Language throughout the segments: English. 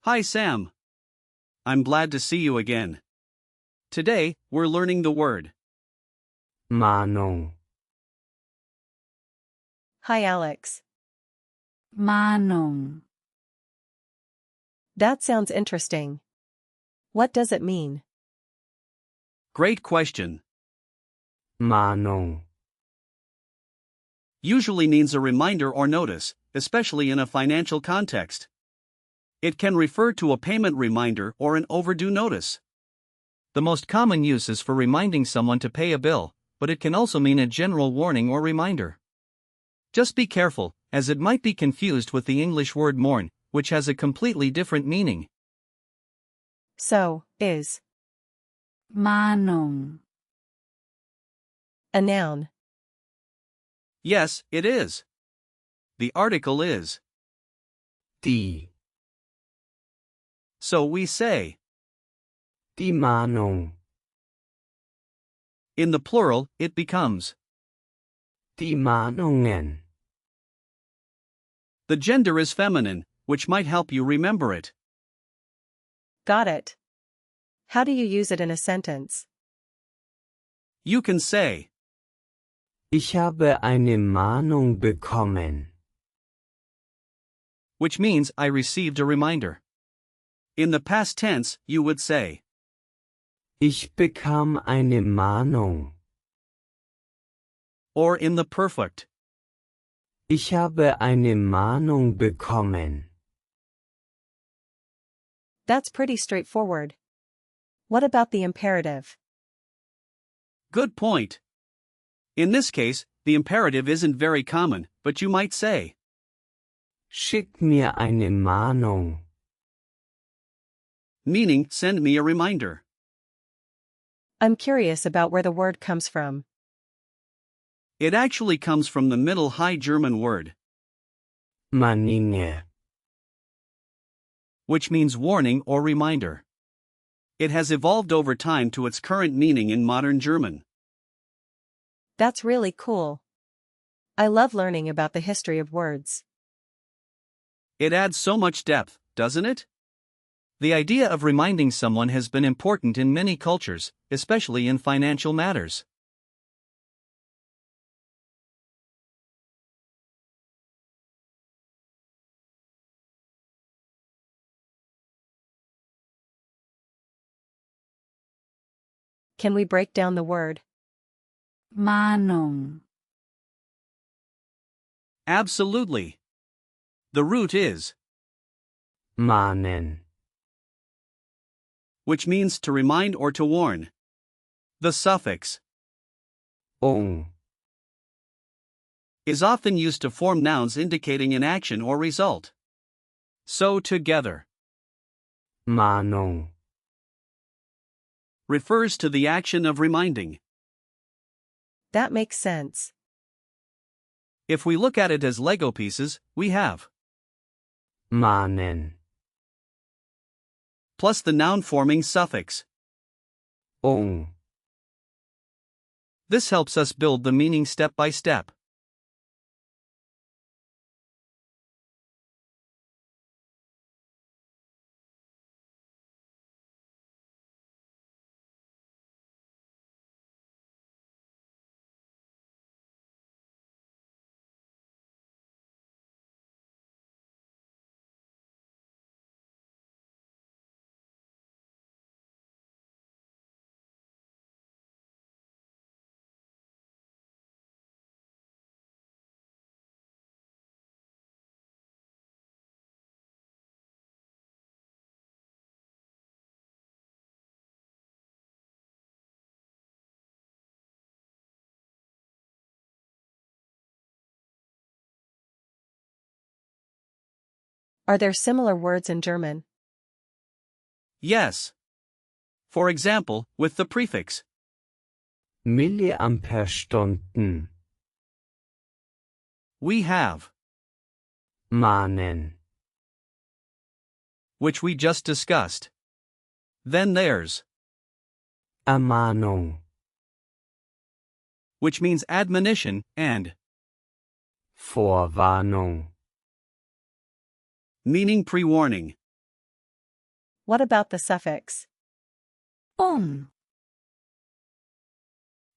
Hi Sam. I'm glad to see you again. Today, we're learning the word Mahnung. Hi Alex. Mahnung. That sounds interesting. What does it mean? Great question. Mahnung. Usually means a reminder or notice, especially in a financial context. It can refer to a payment reminder or an overdue notice. The most common use is for reminding someone to pay a bill, but it can also mean a general warning or reminder. Just be careful, as it might be confused with the English word mourn, which has a completely different meaning. So, is Mahnung. a noun. Yes, it is. The article is. Die. So we say. Die Mahnung. In the plural, it becomes. Die Mahnungen. The gender is feminine, which might help you remember it. Got it. How do you use it in a sentence? You can say. Ich habe eine Mahnung bekommen. Which means I received a reminder. In the past tense, you would say. Ich bekam eine Mahnung. Or in the perfect. Ich habe eine Mahnung bekommen. That's pretty straightforward. What about the imperative? Good point. In this case, the imperative isn't very common, but you might say. Schick mir eine Mahnung. Meaning, send me a reminder. I'm curious about where the word comes from. It actually comes from the Middle High German word, Mahninge. which means warning or reminder. It has evolved over time to its current meaning in modern German. That's really cool. I love learning about the history of words. It adds so much depth, doesn't it? The idea of reminding someone has been important in many cultures, especially in financial matters. Can we break down the word? Mahnung. Absolutely. The root is, Mahnen. which means to remind or to warn. The suffix ung. is often used to form nouns indicating an action or result. So together Mahnung. refers to the action of reminding. That makes sense. If we look at it as Lego pieces, we have Mahnen. plus the noun-forming suffix. Ung. This helps us build the meaning step by step. Are there similar words in German? Yes. For example, with the prefix Milliamperestunden. we have, Mahnen. which we just discussed. Then there's, Ermahnung. which means admonition, and, Vorwarnung. meaning pre-warning. What about the suffix?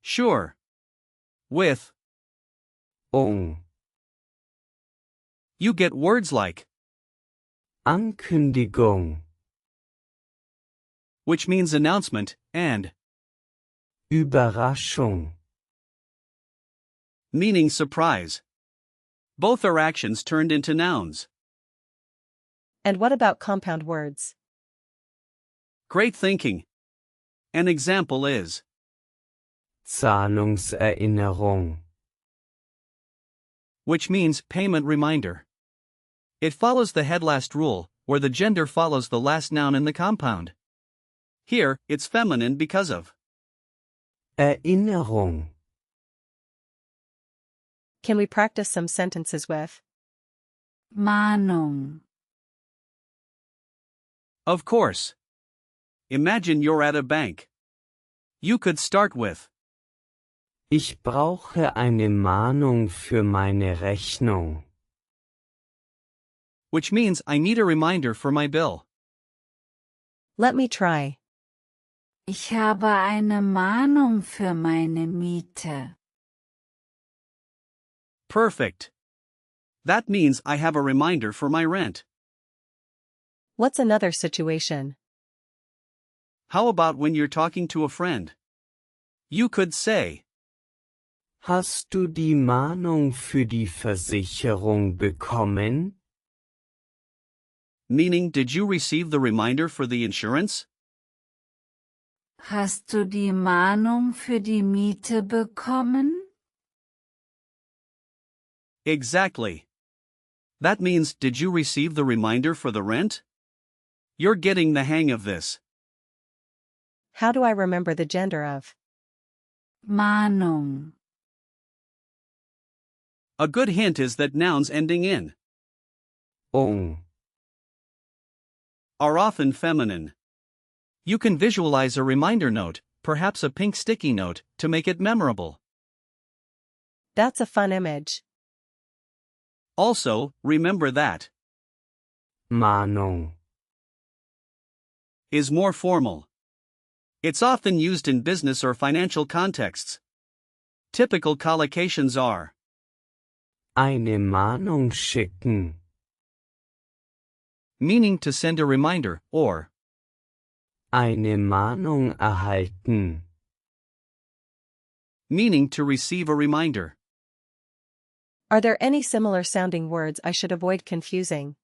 Sure. With, you get words like, Ankündigung, which means announcement, and, Überraschung, meaning surprise. Both are actions turned into nouns. And what about compound words? Great thinking. An example is, Zahlungserinnerung, which means payment reminder. It follows the head last rule, where the gender follows the last noun in the compound. Here, it's feminine because of. Erinnerung, Can we practice some sentences with? Mahnung. Of course. Imagine you're at a bank. You could start with, Ich brauche eine Mahnung für meine Rechnung. which means I need a reminder for my bill. Let me try. Ich habe eine Mahnung für meine Miete. Perfect. That means I have a reminder for my rent. What's another situation? How about when you're talking to a friend? You could say, Hast du die Mahnung für die Versicherung bekommen? meaning, did you receive the reminder for the insurance? Hast du die Mahnung für die Miete bekommen? Exactly. That means, did you receive the reminder for the rent? You're getting the hang of this. How do I remember the gender of? Mahnung. A good hint is that nouns ending in are often feminine. You can visualize a reminder note, perhaps a pink sticky note, to make it memorable. That's a fun image. Also, remember that Mahnung, is more formal. It's often used in business or financial contexts. Typical collocations are eine Mahnung schicken, meaning to send a reminder, or eine Mahnung erhalten. meaning to receive a reminder. Are there any similar sounding words I should avoid confusing?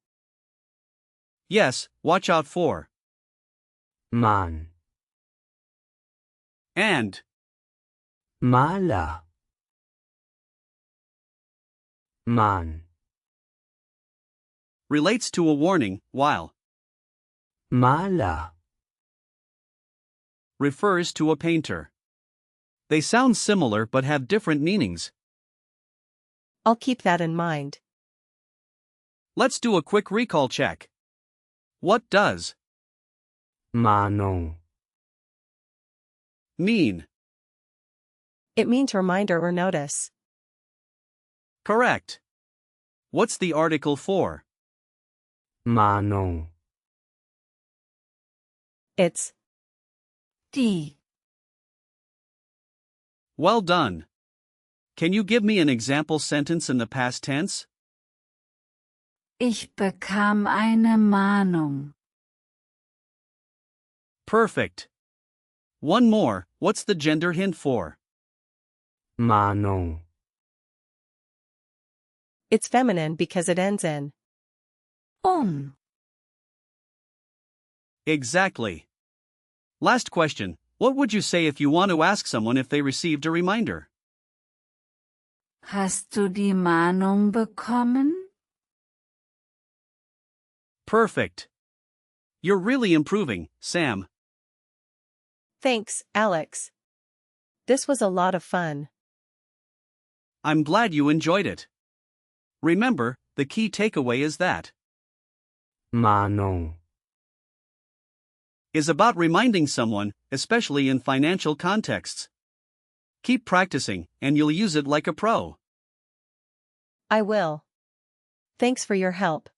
Yes, watch out for Mann, and Maler, Mann, relates to a warning, while Maler, refers to a painter. They sound similar but have different meanings. I'll keep that in mind. Let's do a quick recall check. What does Mahnung, mean? It means reminder or notice. Correct. What's the article for? Mahnung, It's Die. Well done. Can you give me an example sentence in the past tense? Ich bekam eine Mahnung. Perfect. One more, what's the gender hint for? Mahnung, It's feminine because it ends in. Exactly. Last question, what would you say if you want to ask someone if they received a reminder? Hast du die Mahnung bekommen? Perfect. You're really improving, Sam. Thanks, Alex. This was a lot of fun. I'm glad you enjoyed it. Remember, the key takeaway is that Mahnung, is about reminding someone, especially in financial contexts. Keep practicing, and you'll use it like a pro. I will. Thanks for your help.